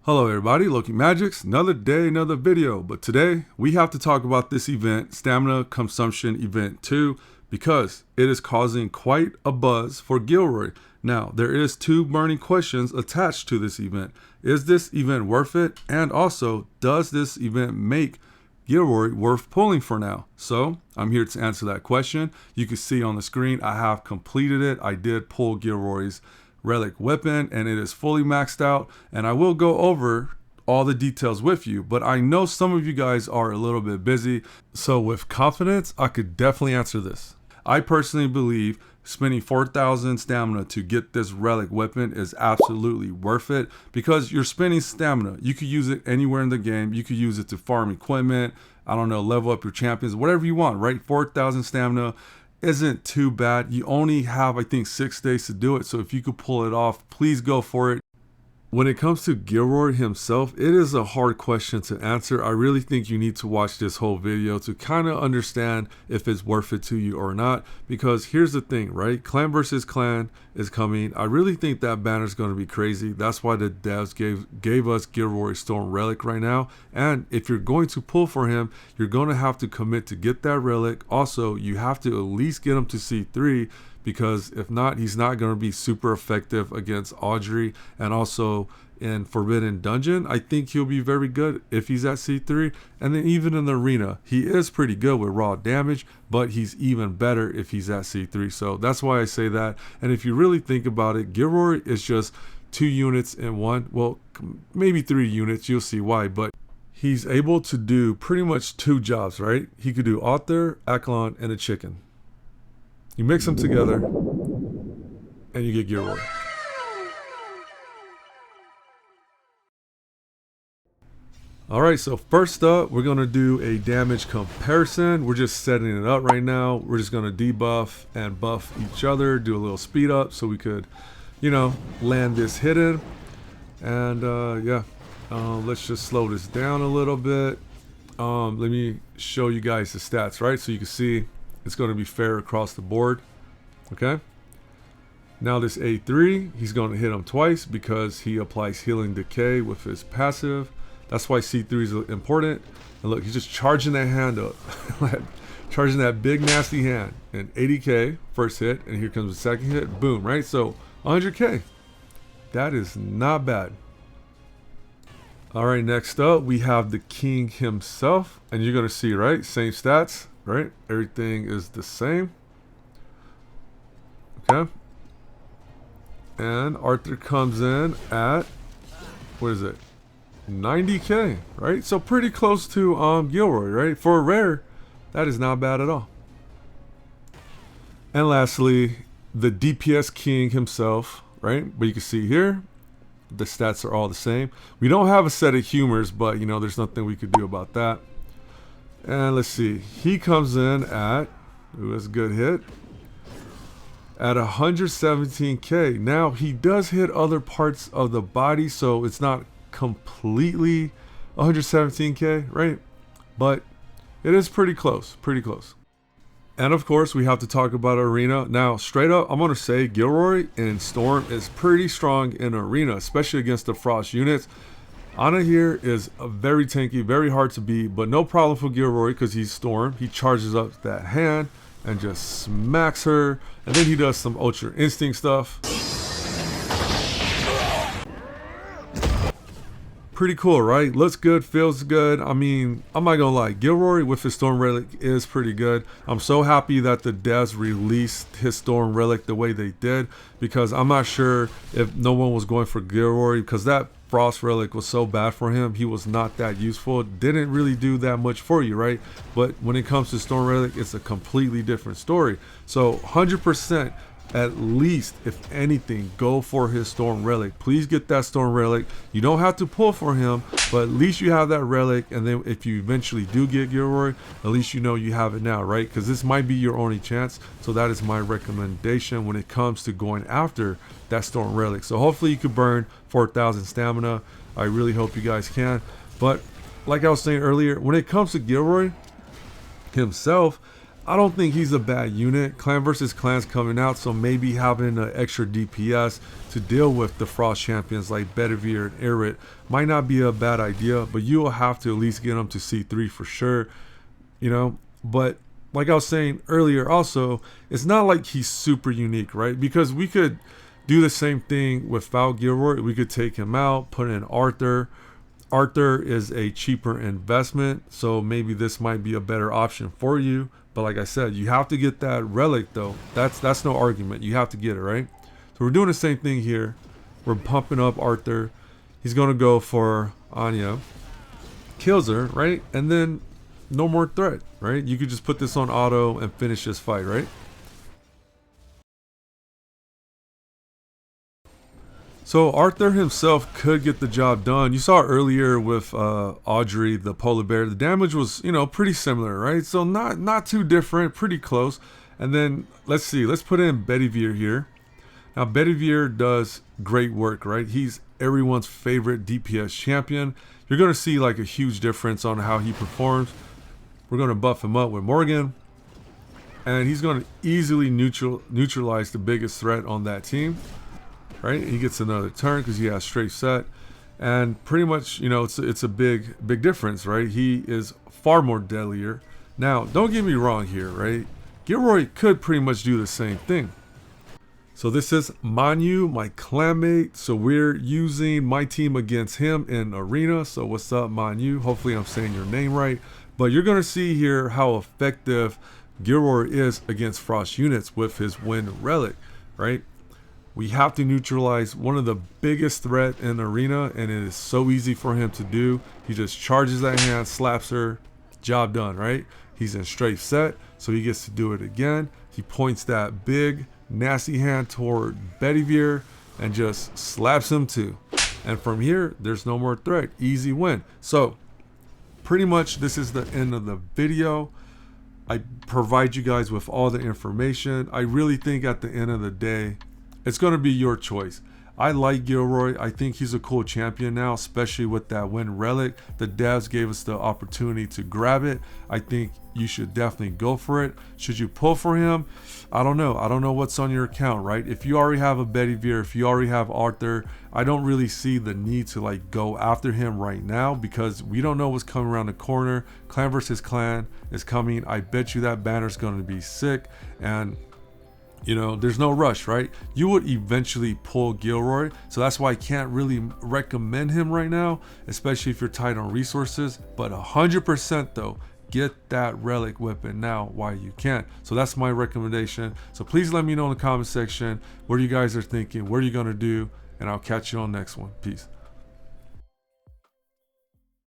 Hello everybody, Loki Magics, another day, another video, but today we have to talk about this event, Stamina Consumption Event 2, because it is causing quite a buzz for Gilroy. Now, there is two burning questions attached to this event. Is this event worth it? And also, does this event make Gilroy worth pulling for now? So, I'm here to answer that question. You can see on the screen, I have completed it. I did pull Gilroy's relic weapon and it is fully maxed out, and I will go over all the details with you, but I know some of you guys are a little bit busy, so with confidence I could definitely answer this. I personally believe spending 4,000 stamina to get this relic weapon is absolutely worth it, because you're spending stamina. You could use it anywhere in the game. You could use it to farm equipment, I don't know, level up your champions, whatever you want, right? 4,000 stamina isn't too bad. You only have, I think, 6 days to do it, so if you could pull it off, please go for it. When it comes to Gilroy himself, it is a hard question to answer. I really think you need to watch this whole video to kind of understand if it's worth it to you or not, because here's the thing, right? Clan versus clan is coming. I really think that banner is going to be crazy. That's why the devs gave us Gilroy Storm Relic right now, and if you're going to pull for him, you're going to have to commit to get that relic. Also, you have to at least get him to C3, because if not, he's not going to be super effective against Audrey, and also in Forbidden Dungeon I think he'll be very good if he's at C3, and then even in the arena he is pretty good with raw damage, but he's even better if he's at C3. So that's why I say that. And if you really think about it, Gilroy is just 2 units in one, well, maybe 3 units, you'll see why, but he's able to do pretty much 2 jobs, right? He could do Author, Aklon, and a chicken. You mix them together and you get Gilroy. Alright, so first up, we're going to do a damage comparison. We're just setting it up right now. We're just going to debuff and buff each other, do a little speed up so we could, you know, land this hidden. And let's just slow this down a little bit. Let me show you guys the stats, right? So you can see it's going to be fair across the board. Okay. Now this A3, he's going to hit him twice because he applies healing decay with his passive. That's why C3 is important. And look, he's just charging that hand up. Charging that big nasty hand. And 80k first hit, and here comes the second hit. Boom, right? So 100k. That is not bad. Alright, next up we have the king himself. And you're going to see, right? Same stats. Right, everything is the same. Okay, and Arthur comes in at, what is it, 90k, right? So pretty close to Gilroy, right? For a rare, that is not bad at all. And lastly, the DPS king himself, right? But you can see here the stats are all the same. We don't have a set of humors, but you know, there's nothing we could do about that. And let's see, he comes in at, ooh, that's a good hit, at 117k. Now he does hit other parts of the body, so it's not completely 117k, right? But it is pretty close, pretty close. And of course we have to talk about arena. Now straight up, I'm going to say Gilroy in Storm is pretty strong in arena, especially against the Frost units. Ana here is a very tanky, very hard to beat, but no problem for Gilroy because he's Storm. He charges up that hand and just smacks her, and then he does some Ultra Instinct stuff. Pretty cool, right? Looks good, feels good. I mean, I'm not gonna lie, Gilroy with his Storm Relic is pretty good. I'm so happy that the devs released his Storm Relic the way they did, because I'm not sure if no one was going for Gilroy, because that Frost Relic was so bad for him. He was not that useful, didn't really do that much for you, right? But when it comes to Storm Relic, it's a completely different story. So 100%, at least, if anything, go for his Storm Relic. Please get that Storm Relic. You don't have to pull for him, but at least you have that relic, and then if you eventually do get Gilroy, at least you know you have it now, right? Because this might be your only chance. So that is my recommendation when it comes to going after that Storm Relic. So hopefully you could burn 4,000 stamina. I really hope you guys can. But like I was saying earlier, when it comes to Gilroy himself, I don't think he's a bad unit. Clan versus Clan's coming out, so maybe having an extra DPS to deal with the Frost champions like Bedivere and Arid might not be a bad idea, but you'll have to at least get him to C3 for sure, you know. But like I was saying earlier also, it's not like he's super unique, right? Because we could do the same thing without Gilroy. We could take him out, put in Arthur. Arthur is a cheaper investment, so maybe this might be a better option for you. But like I said, you have to get that relic though. That's no argument. You have to get it, right? So we're doing the same thing here. We're pumping up Arthur. He's gonna go for Anya. Kills her, right? And then no more threat, right? You could just put this on auto and finish this fight, right? So Arthur himself could get the job done. You saw earlier with Audrey, the polar bear, the damage was, you know, pretty similar, right? So not too different, pretty close. And then let's see, let's put in Bedivere here. Now Bedivere does great work, right? He's everyone's favorite DPS champion. You're gonna see like a huge difference on how he performs. We're gonna buff him up with Morgan, and he's gonna easily neutralize the biggest threat on that team. Right, he gets another turn because he has straight set, and pretty much, you know, it's a big difference, right? He is far more deadlier. Now, don't get me wrong here, right? Gilroy could pretty much do the same thing. So this is Manu, my clanmate. So we're using my team against him in arena. So what's up, Manu? Hopefully I'm saying your name right. But you're gonna see here how effective Gilroy is against Frost units with his Wind Relic, right? We have to neutralize one of the biggest threat in the arena, and it is so easy for him to do. He just charges that hand, slaps her, job done, right? He's in straight set, so he gets to do it again. He points that big, nasty hand toward Bedivere and just slaps him too. And from here, there's no more threat. Easy win. So pretty much this is the end of the video. I provide you guys with all the information. I really think at the end of the day, it's going to be your choice. I like Gilroy. I think he's a cool champion now, especially with that Wind Relic. The devs gave us the opportunity to grab it. I think you should definitely go for it. Should you pull for him? I don't know. I don't know what's on your account, right? If you already have a Bedivere, if you already have Arthur, I don't really see the need to like go after him right now because we don't know what's coming around the corner. Clan versus Clan is coming. I bet you that banner's going to be sick, and you know, there's no rush, right? You would eventually pull Gilroy, so that's why I can't really recommend him right now, especially if you're tight on resources. But 100% though, get that relic weapon now while you can. So that's my recommendation. So please let me know in the comment section what you guys are thinking, what are you gonna do, and I'll catch you on the next one. Peace.